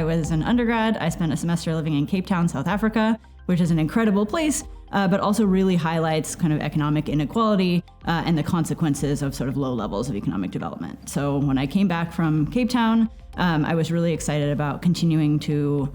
I was an undergrad, I spent a semester living in Cape Town, South Africa, which is an incredible place, but also really highlights kind of economic inequality and the consequences of sort of low levels of economic development. So when I came back from Cape Town, I was really excited about continuing to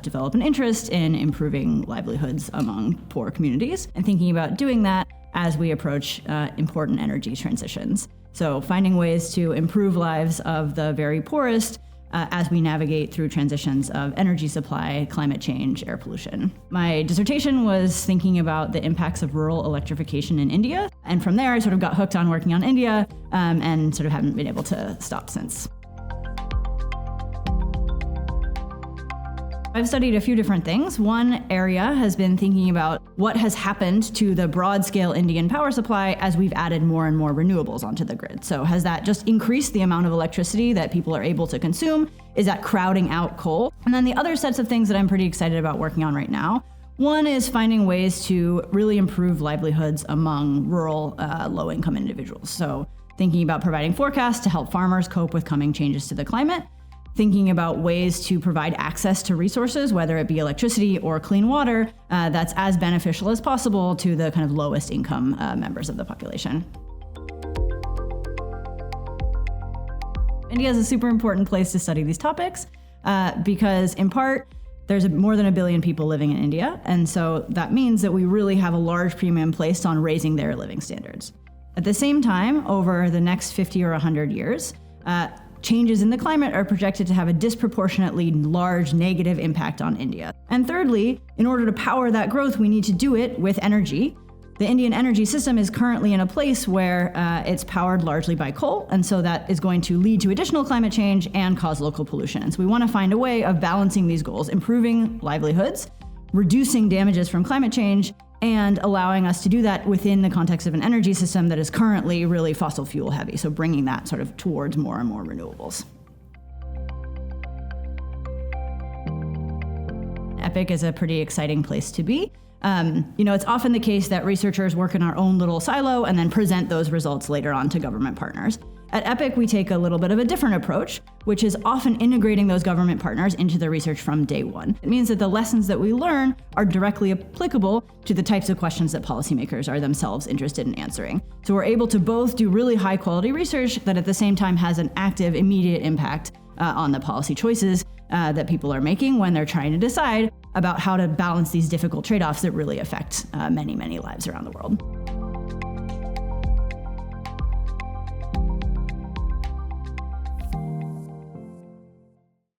develop an interest in improving livelihoods among poor communities and thinking about doing that as we approach important energy transitions. So finding ways to improve lives of the very poorest as we navigate through transitions of energy supply, climate change, air pollution. My dissertation was thinking about the impacts of rural electrification in India. And from there, I sort of got hooked on working on India and sort of haven't been able to stop since. I've studied a few different things. One area has been thinking about what has happened to the broad-scale Indian power supply as we've added more and more renewables onto the grid. So has that just increased the amount of electricity that people are able to consume? Is that crowding out coal? And then the other sets of things that I'm pretty excited about working on right now. One is finding ways to really improve livelihoods among rural, low-income individuals. So thinking about providing forecasts to help farmers cope with coming changes to the climate, thinking about ways to provide access to resources, whether it be electricity or clean water, that's as beneficial as possible to the kind of lowest income members of the population. India is a super important place to study these topics because in part, there's more than 1 billion people living in India. And so that means that we really have a large premium placed on raising their living standards. At the same time, over the next 50 or 100 years, changes in the climate are projected to have a disproportionately large negative impact on India. And thirdly, in order to power that growth, we need to do it with energy. The Indian energy system is currently in a place where it's powered largely by coal, and so that is going to lead to additional climate change and cause local pollution. And so we want to find a way of balancing these goals, improving livelihoods, reducing damages from climate change, and allowing us to do that within the context of an energy system that is currently really fossil fuel heavy. So bringing that sort of towards more and more renewables. EPIC is a pretty exciting place to be. It's often the case that researchers work in our own little silo and then present those results later on to government partners. At EPIC, we take a little bit of a different approach, which is often integrating those government partners into the research from day one. It means that the lessons that we learn are directly applicable to the types of questions that policymakers are themselves interested in answering. So we're able to both do really high quality research that at the same time has an active, immediate impact on the policy choices that people are making when they're trying to decide about how to balance these difficult trade-offs that really affect many, many lives around the world.